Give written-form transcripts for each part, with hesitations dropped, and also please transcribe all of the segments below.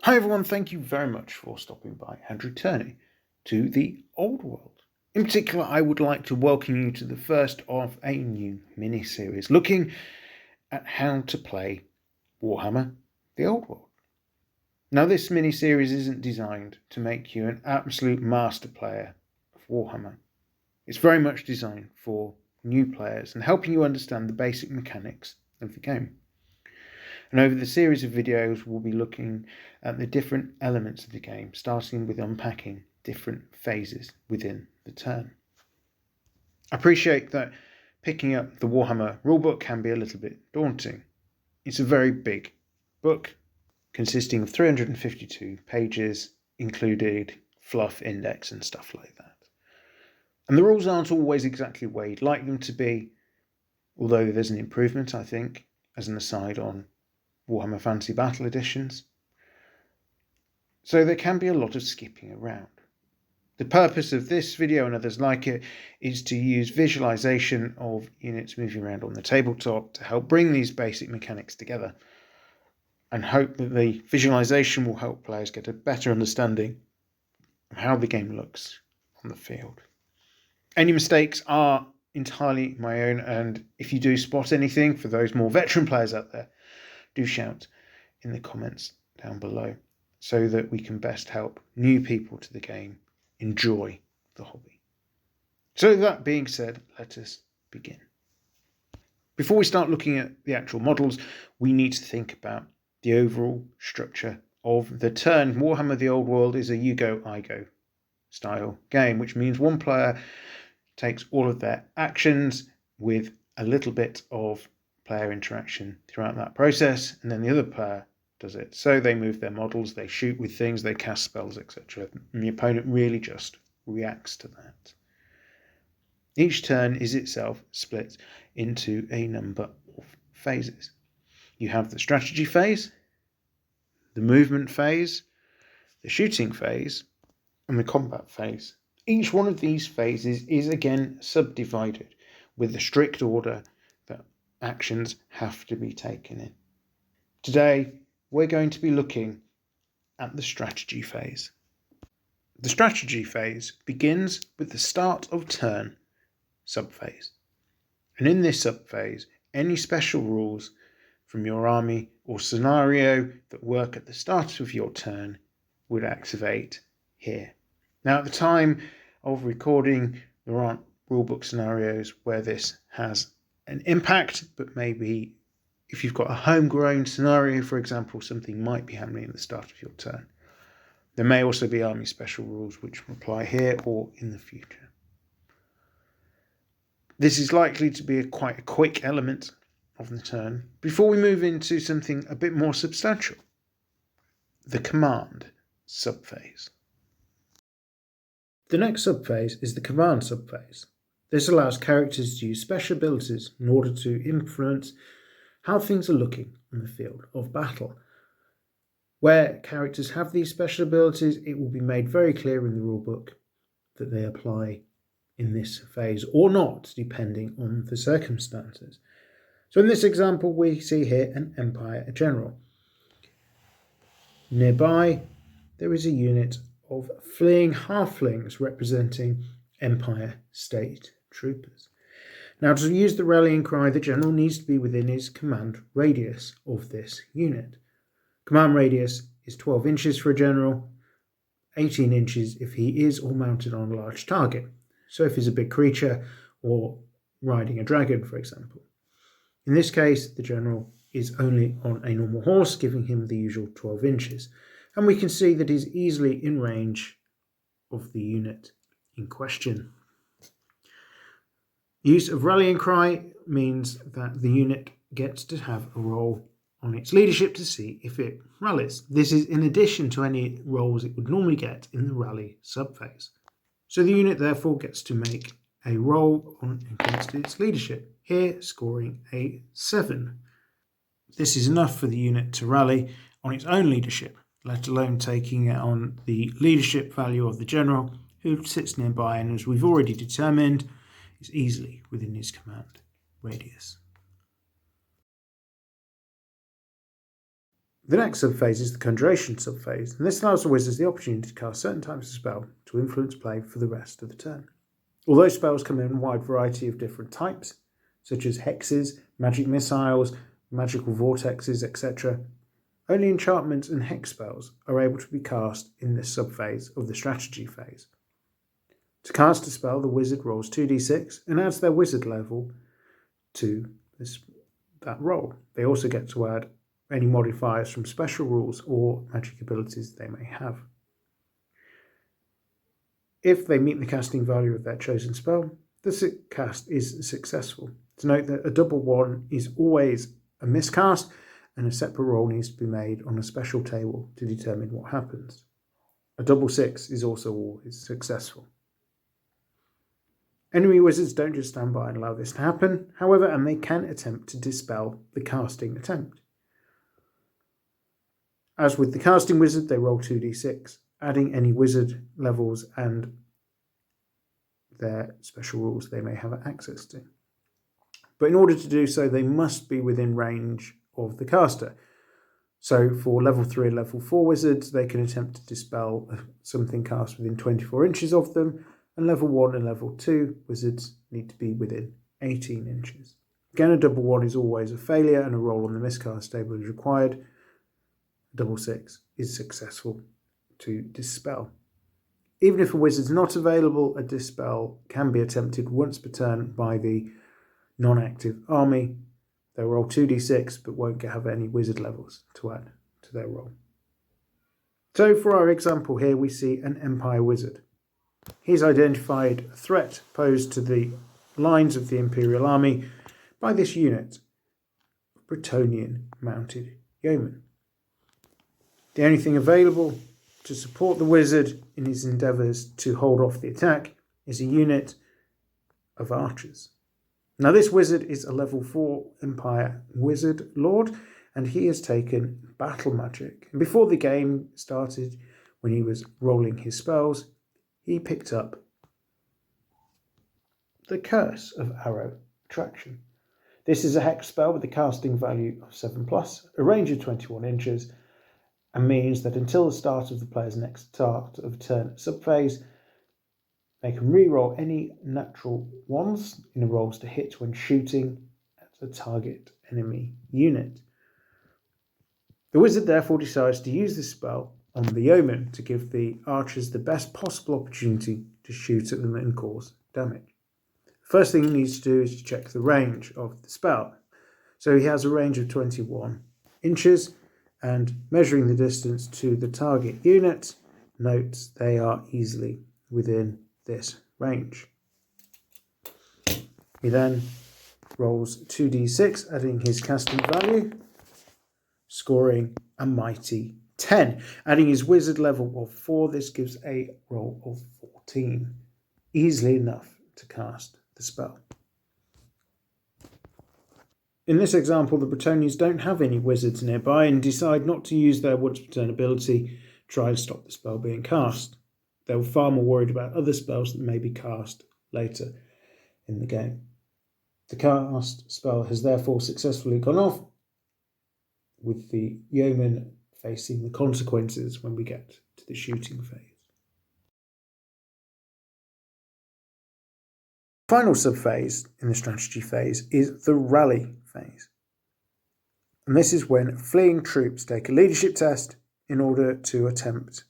Hi everyone, thank you very much for stopping by and returning to the Old World. In particular, I would like to welcome you to the first of a new mini-series looking at how to play Warhammer The Old World. Now, this mini-series isn't designed to make you an absolute master player of Warhammer. It's very much designed for new players and helping you understand the basic mechanics of the game. And over the series of videos, we'll be looking at the different elements of the game, starting with unpacking different phases within the turn. I appreciate that picking up the Warhammer rulebook can be a little bit daunting. It's a very big book consisting of 352 pages, included fluff, index and stuff like that. And the rules aren't always exactly the way you'd like them to be, although there's an improvement, I think, as an aside, on Warhammer Fantasy Battle editions. So there can be a lot of skipping around. The purpose of this video and others like it is to use visualization of units moving around on the tabletop to help bring these basic mechanics together, and hope that the visualization will help players get a better understanding of how the game looks on the field. Any mistakes are entirely my own, and if you do spot anything, for those more veteran players out there, do shout in the comments down below so that we can best help new people to the game enjoy the hobby. So that being said, let us begin. Before we start looking at the actual models, we need to think about the overall structure of the turn. Warhammer The Old World is a you go, I go style game, which means one player takes all of their actions with a little bit of player interaction throughout that process, and then the other player does it. So they move their models, they shoot with things, they cast spells, etc. And the opponent really just reacts to that. Each turn is itself split into a number of phases. You have the strategy phase, the movement phase, the shooting phase, and the combat phase. Each one of these phases is again subdivided with the strict order that actions have to be taken in. Today, we're going to be looking at the strategy phase. The strategy phase begins with the start of turn subphase. And in this subphase, any special rules from your army or scenario that work at the start of your turn would activate here. Now, at the time of recording, there aren't rulebook scenarios where this has an impact, but maybe if you've got a homegrown scenario, for example, something might be happening at the start of your turn. There may also be army special rules which apply here or in the future. This is likely to be quite a quick element of the turn before we move into something a bit more substantial, the command subphase. The next subphase is the command subphase. This allows characters to use special abilities in order to influence how things are looking on the field of battle. Where characters have these special abilities, it will be made very clear in the rulebook that they apply in this phase or not, depending on the circumstances. So in this example, we see here an Empire General. Nearby, there is a unit of fleeing halflings representing Empire State Troopers. Now, to use the rallying cry, the general needs to be within his command radius of this unit. Command radius is 12 inches for a general, 18 inches if he is or mounted on a large target. So if he's a big creature or riding a dragon, for example. In this case, the general is only on a normal horse, giving him the usual 12 inches. And we can see that he's easily in range of the unit in question. Use of rallying cry means that the unit gets to have a roll on its leadership to see if it rallies. This is in addition to any rolls it would normally get in the rally subphase. So the unit therefore gets to make a roll against its leadership, here scoring a 7. This is enough for the unit to rally on its own leadership, let alone taking it on the leadership value of the general, who sits nearby and, as we've already determined, is easily within his command radius. The next subphase is the conjuration subphase, and this allows the wizards the opportunity to cast certain types of spell to influence play for the rest of the turn. Although spells come in a wide variety of different types, such as hexes, magic missiles, magical vortexes, etc., only enchantments and hex spells are able to be cast in this subphase of the strategy phase. To cast a spell, the wizard rolls 2d6 and adds their wizard level to that roll. They also get to add any modifiers from special rules or magic abilities they may have. If they meet the casting value of their chosen spell, the cast is successful. To note that a double 1 is always a miscast, and a separate roll needs to be made on a special table to determine what happens. A double 6 is also always successful. Enemy wizards don't just stand by and allow this to happen, however, and they can attempt to dispel the casting attempt. As with the casting wizard, they roll 2d6, adding any wizard levels and their special rules they may have access to. But in order to do so, they must be within range of the caster. So for level 3 and level 4 wizards, they can attempt to dispel something cast within 24 inches of them, and level 1 and level 2 wizards need to be within 18 inches. Again, a double 1 is always a failure, and a roll on the miscast table is required. Double 6 is successful to dispel. Even if a wizard is not available, a dispel can be attempted once per turn by the non-active army. They'll roll 2d6 but won't have any wizard levels to add to their roll. So for our example here, we see an Empire wizard. He's identified a threat posed to the lines of the Imperial army by this unit, Bretonnian mounted yeomen. The only thing available to support the wizard in his endeavours to hold off the attack is a unit of archers. Now this wizard is a level 4 Empire wizard lord, and he has taken battle magic. And before the game started, when he was rolling his spells, he picked up the Curse of Arrow Attraction. This is a hex spell with a casting value of 7+, a range of 21 inches, and means that until the start of the player's next start of turn subphase, they can re-roll any natural ones in the rolls to hit when shooting at a target enemy unit. The wizard therefore decides to use this spell on the yeoman to give the archers the best possible opportunity to shoot at them and cause damage. The first thing he needs to do is to check the range of the spell. So he has a range of 21 inches, and measuring the distance to the target unit, notes they are easily within this range. He then rolls 2d6, adding his casting value, scoring a mighty 10. Adding his wizard level of 4, this gives a roll of 14. Easily enough to cast the spell. In this example, the Bretonnians don't have any wizards nearby and decide not to use their once per turn ability to try and stop the spell being cast. They were far more worried about other spells that may be cast later in the game. The cast spell has therefore successfully gone off, with the yeoman facing the consequences when we get to the shooting phase. The final subphase in the strategy phase is the rally phase. And this is when fleeing troops take a leadership test in order to attempt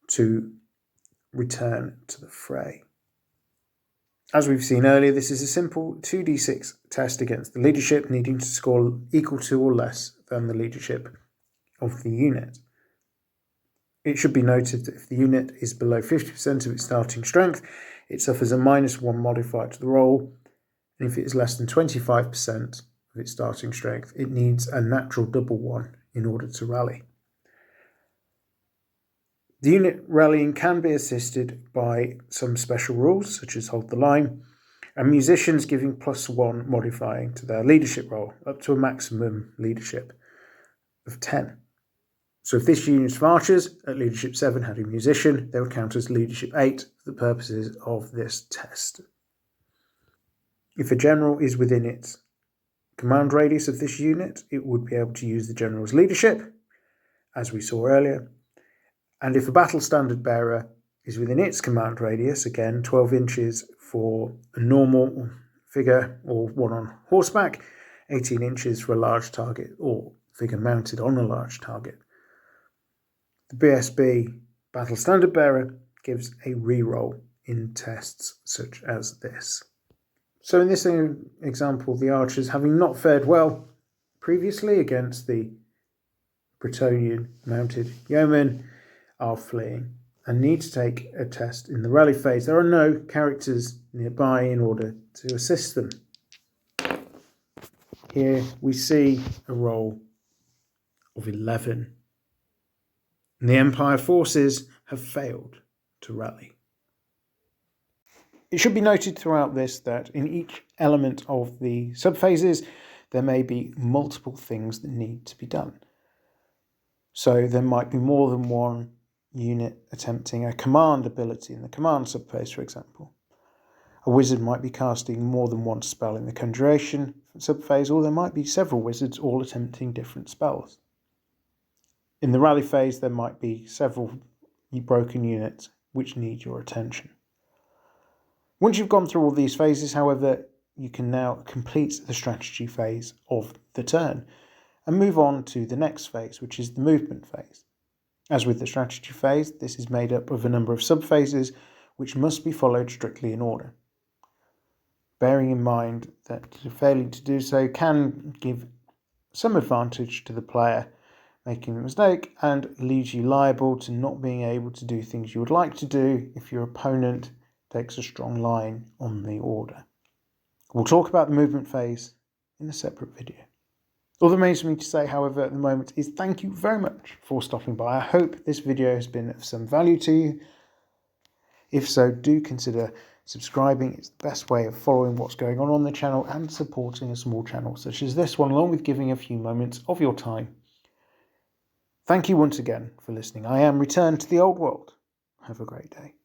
to return to the fray. As we've seen earlier, this is a simple 2d6 test against the leadership, needing to score equal to or less than the leadership of the unit. It should be noted that if the unit is below 50% of its starting strength, it suffers a -1 modifier to the roll, and if it is less than 25% of its starting strength, it needs a natural double 1 in order to rally. The unit rallying can be assisted by some special rules, such as hold the line, and musicians giving +1 modifying to their leadership roll, up to a maximum leadership of 10. So if this unit of archers at leadership 7 had a musician, they would count as leadership 8 for the purposes of this test. If a general is within its command radius of this unit, it would be able to use the general's leadership. as we saw earlier. And if a battle standard bearer is within its command radius, again 12 inches for a normal figure or one on horseback, 18 inches for a large target or figure mounted on a large target, the BSB battle standard bearer gives a reroll in tests such as this. So in this example, the archers, having not fared well previously against the Bretonnian mounted yeomen, are fleeing and need to take a test in the rally phase. There are no characters nearby in order to assist them. Here we see a roll of 11. And the Empire forces have failed to rally. It should be noted throughout this that in each element of the subphases there may be multiple things that need to be done. So there might be more than one unit attempting a command ability in the command subphase, for example. A wizard might be casting more than one spell in the conjuration subphase, or there might be several wizards all attempting different spells. In the rally phase, there might be several broken units which need your attention. Once you've gone through all these phases, however, you can now complete the strategy phase of the turn and move on to the next phase, which is the movement phase. As with the strategy phase, this is made up of a number of subphases which must be followed strictly in order, bearing in mind that failing to do so can give some advantage to the player making the mistake and leaves you liable to not being able to do things you would like to do if your opponent takes a strong line on the order. We'll talk about the movement phase in a separate video. All that remains for me to say, however, at the moment is thank you very much for stopping by. I hope this video has been of some value to you. If so, do consider subscribing. It's the best way of following what's going on the channel and supporting a small channel such as this one, along with giving a few moments of your time. Thank you once again for listening. I am Return to the Old World. Have a great day.